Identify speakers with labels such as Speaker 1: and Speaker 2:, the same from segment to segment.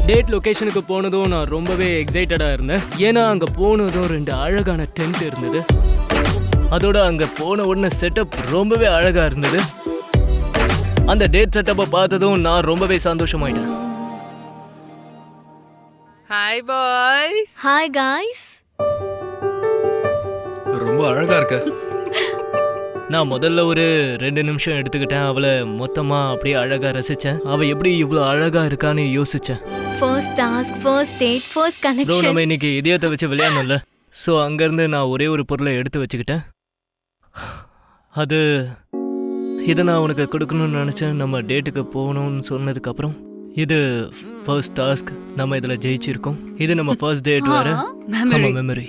Speaker 1: Date லொகேஷனுக்கு போனதும் நான் ரொம்பவே எக்ஸைட்டடா இருந்தேன். ஏன்னா அங்க போனதும் 2 அழகான டென்ட் இருந்தது. அதோட அங்க போன உடனே செட்டப் ரொம்பவே அழகா இருந்தது. அந்த டேட் செட்டப்பை பார்த்ததும் நான் ரொம்பவே சந்தோஷமாயிட்டேன்.
Speaker 2: Hi boys.
Speaker 3: Hi guys.
Speaker 4: ரொம்ப அழகா இருக்க.
Speaker 1: நான் முதல்ல ஒரு 2 நிமிஷம் எடுத்துக்கிட்டேன். அவளை மொத்தமா அப்படியே அழகா ரசிச்சேன். அவ எப்படி இவ்வளவு அழகா இருக்கான்னு யோசிச்சேன்.
Speaker 3: First task, first date, first
Speaker 1: bro,
Speaker 3: connection.
Speaker 1: நம்ம இன்னைக்கு இதயத்தை வச்சு விளையாடணும்ல. ஸோ அங்கேருந்து நான் ஒரே ஒரு பொருளை எடுத்து வச்சுக்கிட்டேன். இதை நான் உனக்கு கொடுக்கணும்னு நினச்சேன். நம்ம டேட்டுக்கு போகணும்னு சொன்னதுக்கப்புறம் இது ஃபர்ஸ்ட் டாஸ்க். நம்ம இதில் ஜெயிச்சிருக்கோம். இது நம்ம ஃபர்ஸ்ட் டேட் வேற. ஆமாம், மெமரி.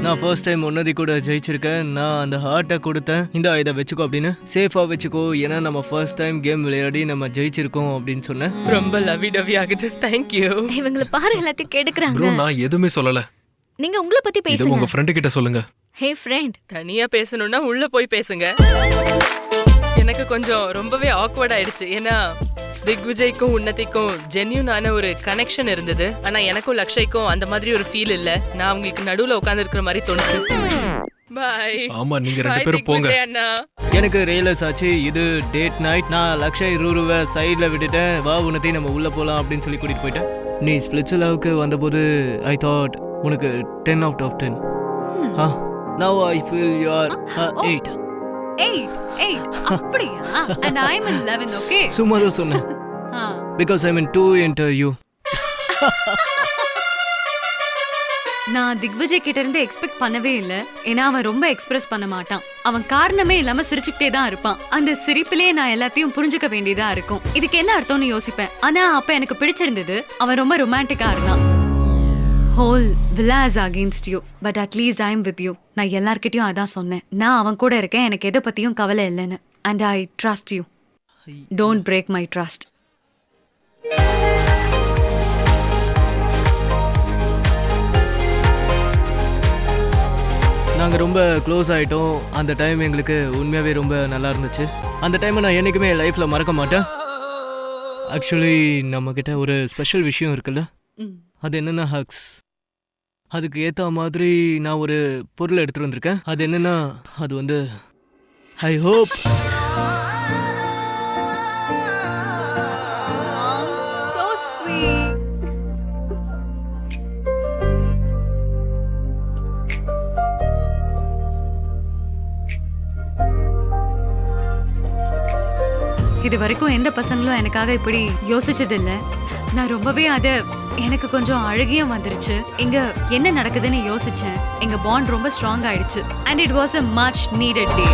Speaker 1: நான் ஃபர்ஸ்ட் டைம் உன்னதி கூட ஜெயிச்சிருக்கேன். நான் அந்த ஹார்ட்டை கொடுத்தேன். இதை வச்சுக்கோ அப்படின்னு. சேஃபாக வச்சுக்கோ, ஏன்னா நம்ம ஃபர்ஸ்ட் டைம் கேம் விளையாடி நம்ம ஜெயிச்சிருக்கோம் அப்படின்னு சொன்னேன்.
Speaker 2: ரொம்ப லவி டவி ஆகுது. தேங்க்யூ.
Speaker 3: இவங்கள பாரு, எல்லாத்தையும் கேடுக்குறாங்க.
Speaker 4: ப்ரோ, நான் எதுவுமே சொல்லல.
Speaker 3: நீங்க உங்களை பத்தி
Speaker 4: இது
Speaker 3: பேசுங்க.
Speaker 4: உங்க ஃப்ரெண்ட் கிட்ட சொல்லுங்க.
Speaker 3: ஹே ஃப்ரெண்ட்.
Speaker 2: தனியா பேசணும்னா உள்ள போய் பேசுங்க. எனக்கு கொஞ்சம் ரொம்பவே ஆக்வர்ட் ஆயிடுச்சு. ஏன்னா திக்விஜய்க்கும் உன்னதிக்கும் ஜென்யூனான ஒரு கனெக்ஷன் இருந்தது. ஆனா எனக்கும் லக்ஷய்க்கும் அந்த மாதிரி ஒரு ஃபீல் இல்ல. நான் உங்களுக்கு நடுவுல உட்கார்ந்து இருக்கிற மாதிரி தோணுச்சு. பை.
Speaker 4: ஆமா, நீங்க 2 பேரும் போங்க.
Speaker 2: அண்ணா,
Speaker 1: எனக்கு ரியலைஸ் ஆச்சு இது டேட் நைட். நான் லக்ஷய் ரூருவை சைடில் விட்டுட்டேன். வா உன்னதி நம்ம உள்ள போகலாம் அப்படின்னு சொல்லி கூட்டிட்டு போயிட்டேன். நீ ஸ்பிளிட்ஸ்லாவுக்கு வந்தபோது ஐ தாட் உனக்கு 10 out of 10. Now I feel you are 8.
Speaker 5: 8 அப்படியா? and I'm in 11. okay.
Speaker 1: சும்மா தான் சொன்னேன். Because I'm in 2 into you.
Speaker 5: நான் திக்விஜய் கிட்ட இருந்து எக்ஸ்பெக்ட் பண்ணவே இல்ல. ஏன்னா அவன் ரொம்ப எக்ஸ்பிரஸ் பண்ண மாட்டான். அவன் காரணமே இல்லாம சிரிச்சுக்கிட்டே தான் இருப்பான். அந்த சிரிப்பிலே நான் எல்லாத்தையும் புரிஞ்சுக்க வேண்டியதா இருக்கும். இதுக்கு என்ன அர்த்தம்னு யோசிப்பேன். ஆனா அப்ப எனக்கு பிடிச்சிருந்தது. அவன் ரொம்ப ரொமான்டிக்கா இருந்தான். Whole villa is against you, but at least I am with you. நான் எல்லார்கிட்டயும் அதான் சொன்னேன். நான் அவன் கூட இருக்கேன். எனக்கு எதை பத்தியும் கவலை இல்லைன்னு. And I trust you. Don't break my trust.
Speaker 1: நாங்கள் ரொம்ப க்ளோஸ் ஆகிட்டோம். அந்த டைம் எங்களுக்கு உண்மையாகவே ரொம்ப நல்லா இருந்துச்சு. அந்த டைமை நான் என்றைக்குமே லைஃப்பில் மறக்க மாட்டேன். ஆக்சுவலி நம்மக்கிட்ட ஒரு ஸ்பெஷல் விஷயம் இருக்குல்ல, அது என்னென்னா ஹக்ஸ். அதுக்கு ஏற்ற மாதிரி நான் ஒரு பொருள் எடுத்துகிட்டு வந்திருக்கேன். அது என்னென்னா, அது வந்து ஐ ஹோப்
Speaker 5: so sweet. இது வரைக்கும் எந்த பசங்களும் எனக்காக இப்படி யோசிச்சது இல்ல. நான் ரொம்பவே எனக்கு கொஞ்சம் அழகியும் வந்துருச்சு. இங்க என்ன நடக்குதுன்னு யோசிச்சேன். எங்க பாண்ட் ரொம்ப ஸ்ட்ராங் ஆயிடுச்சு. and it was a much needed day.